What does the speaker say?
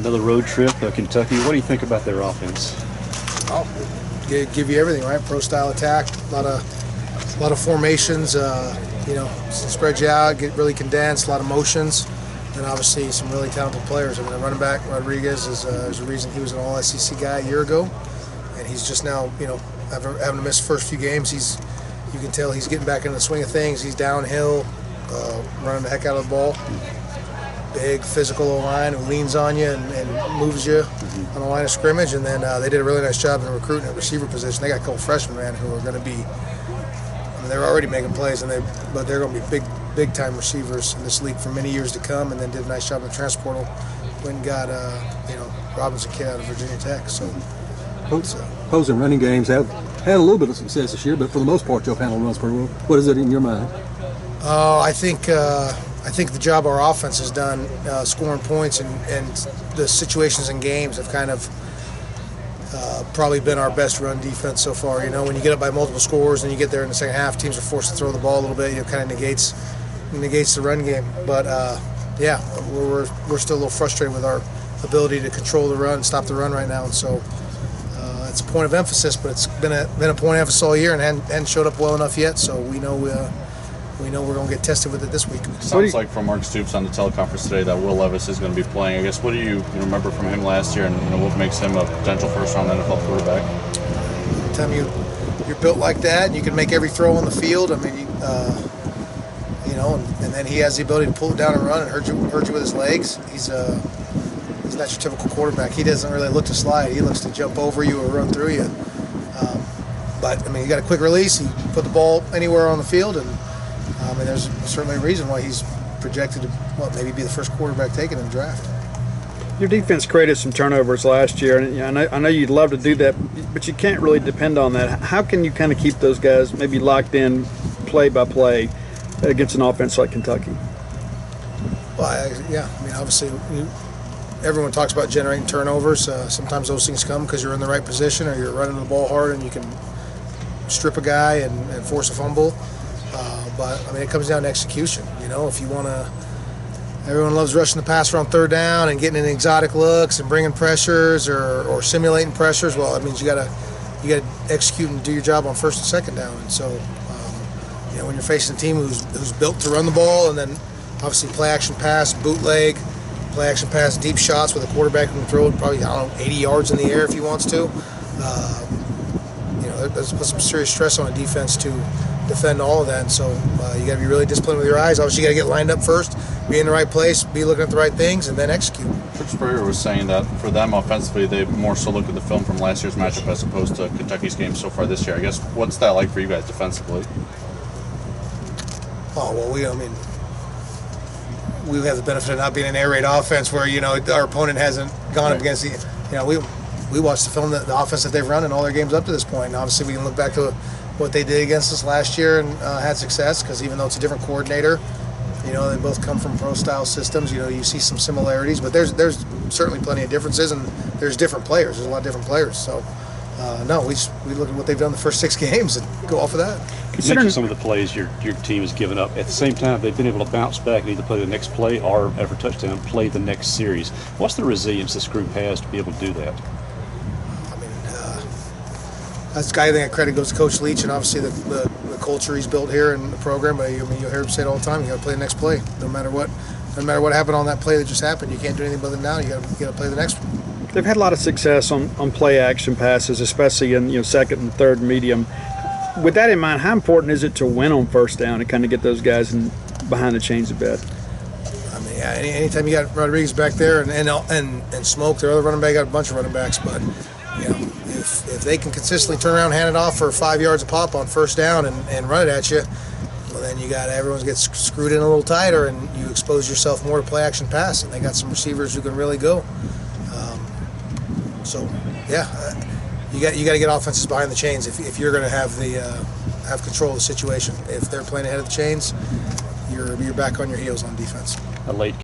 Another road trip, Kentucky. What do you think about their offense? Oh, give you everything, right? Pro style attack, a lot of formations. Spread you out, get really condensed, a lot of motions, and obviously some really talented players. I mean, the running back Rodriguez is there's a reason he was an All-SEC guy a year ago, and he's just now, having to miss the first few games. You can tell he's getting back into the swing of things. He's downhill, running the heck out of the ball. Big physical line who leans on you and moves you on the line of scrimmage. And then they did a really nice job in recruiting at receiver position. They got a couple freshmen, man, who are going to be. I mean, they're already making plays, but they're going to be big time receivers in this league for many years to come. And then did a nice job in the transfer portal when got Robinson kid out of Virginia Tech. So. Opposing running games have had a little bit of success this year, but for the most part, you'll handle runs pretty well. What is it in your mind? I think the job our offense has done, scoring points and the situations in games have kind of probably been our best run defense so far. When you get up by multiple scores and you get there in the second half, teams are forced to throw the ball a little bit. It kind of negates the run game. But we're still a little frustrated with our ability to control the run, stop the run right now, and so. It's a point of emphasis, but it's been a point of emphasis all year and hadn't showed up well enough yet. So we know we're going to get tested with it this week. Sounds like from Mark Stoops on the teleconference today that Will Levis is going to be playing. I guess what do you remember from him last year, and what makes him a potential first-round NFL quarterback? Anytime you're built like that, and you can make every throw on the field. I mean, and then he has the ability to pull it down and run and hurt you with his legs. He's not your typical quarterback. He doesn't really look to slide. He looks to jump over you or run through you. But he got a quick release. He put the ball anywhere on the field, and there's certainly a reason why he's projected to maybe be the first quarterback taken in the draft. Your defense created some turnovers last year, and I know you'd love to do that, but you can't really depend on that. How can you kind of keep those guys maybe locked in play by play against an offense like Kentucky? Well, obviously. Everyone talks about generating turnovers. Sometimes those things come because you're in the right position or you're running the ball hard and you can strip a guy and force a fumble. But it comes down to execution. If you want to, everyone loves rushing the passer on third down and getting in exotic looks and bringing pressures or simulating pressures. Well, that means you got to execute and do your job on first and second down. And so, when you're facing a team who's built to run the ball and then obviously play action pass, bootleg. Play action pass, deep shots with a quarterback who can throw it probably 80 yards in the air if he wants to. That's put some serious stress on a defense to defend all of that. And so you got to be really disciplined with your eyes. Obviously, you got to get lined up first, be in the right place, be looking at the right things, and then execute. Coach Spurrier was saying that for them offensively, they more so look at the film from last year's matchup as opposed to Kentucky's game so far this year. I guess what's that like for you guys defensively? Oh well, we have the benefit of not being an air raid offense where our opponent hasn't gone up against we watched the film, the offense that they've run in all their games up to this point, and obviously we can look back to what they did against us last year and had success because even though it's a different coordinator, they both come from pro style systems. You see some similarities, but there's certainly plenty of differences, and there's different players. There's a lot of different players. So we look at what they've done the first 6 games and go off of that. You mentioned some of the plays your team has given up. At the same time, they've been able to bounce back and either play the next play or, after a touchdown, play the next series. What's the resilience this group has to be able to do that? That's the guy I think credit goes to Coach Leach and obviously the culture he's built here in the program. But you'll hear him say it all the time. You got to play the next play, no matter what happened on that play that just happened. You can't do anything but it now. You got to play the next one. They've had a lot of success on play action passes, especially in second and third medium. With that in mind, how important is it to win on first down and kind of get those guys behind the chains a bit? Anytime you got Rodriguez back there and Smoke, their other running back, got a bunch of running backs, but if they can consistently turn around, hand it off for 5 yards a pop on first down and run it at you, well then everyone gets screwed in a little tighter and you expose yourself more to play action pass, and they got some receivers who can really go. You got to get offenses behind the chains if you're going to have control of the situation. If they're playing ahead of the chains, you're back on your heels on defense. A late